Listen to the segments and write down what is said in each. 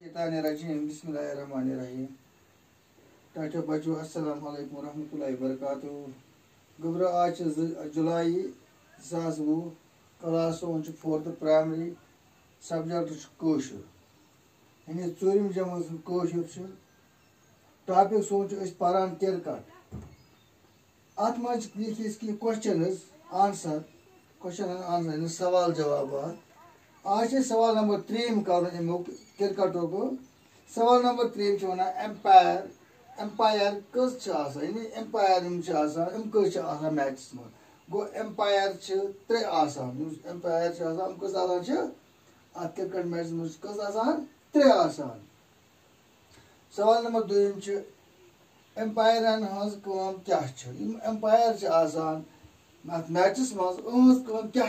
रजीम बिस्मिल्लाहिर्रहमानिर्रहीम। टाटा बच्चों अस्सलाम वालेकुम रहमतुल्लाहि वबरकातुहू। गोब्रो आज जुलाई 2020 क्लास सोन 4th प्राइमरी सब्जेक्ट कोशुर यानी 4th जमात कोशुर टॉपिक सोन पारान क्रिकेट अत मज लिखी क्वेश्चन आंसर सवाल जवाब आज सवाल नंबर 3 कर क्रिकेट को सवाल नंबर 3 वन एम्पायर कस यानी एम्पायर कस मैचस में गो एम्पायर 3 एम्पायर कस अत क्रिकेट मैच में कस 3 सवाल नंबर 2 एम्पायरन हज कम क्या एम्पायर अत मैचस मज क्या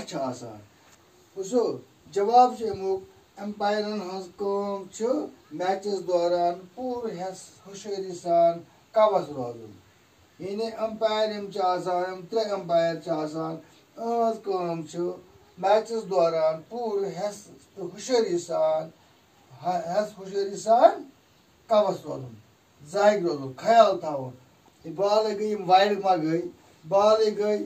वो जवाब एम्पायरन हज कम मैचस दौरान पूर हुशियारी सान कवस रोजन यानी एम्पायर 3 एम्पायर कम मैचस दौरान पूर हुशियारी सान कवस रोजन जाग रोजन ख्याल थवन बाल गई वाइड मा गई बाल गई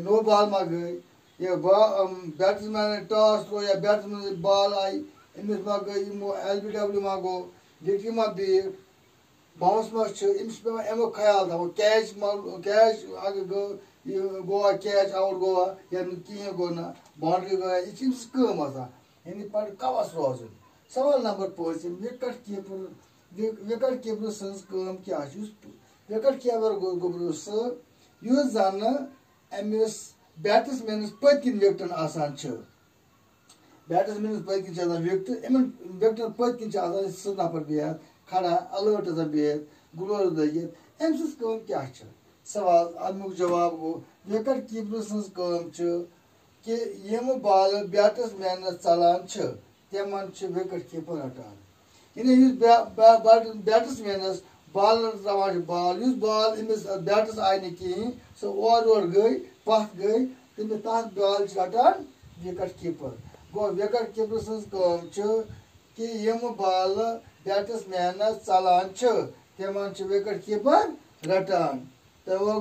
नो बाल मा गई या बैट्समैन टॉस थ्रो या बैट्समैन बॉल आई अमिस मा गई LBW मा गो विकेट मा बीट बाउंस मा पे एमो ख्याल थवन कैच अगर गोवा कैच आउट गोवा या कहीं गो ना बाउंड्री गो यह कम यानी पे कवस रोजन सवाल नंबर 5 विकेट कीपर सज कम क्या विकेट कीपर गोब्रो सह जन अमिस बैट्समैनस पत्किन विकेटन बैट्समैनस पत्किन विकेट विकेटन पत्किन सह नफर बिहत खड़ा अलर्ट बिहत ग्लोव लगित अम सम क्या सवाल अमुक जवाब गो विकेट कीपर सज कम कि यम बाल बैट्समैनस चलान तमन विकेट कीपर रटान यानी बैट्समैनस बाल तरान बाल बाल अमिस बैट्स आई ना कहें सह और गई पथ गई तमिस तथ बाल रटान विकेट कीपर गो विकेट कीपर सज कम कि यम बाल बैट्समैनस चलान तमन विकेट कीपर रटान तो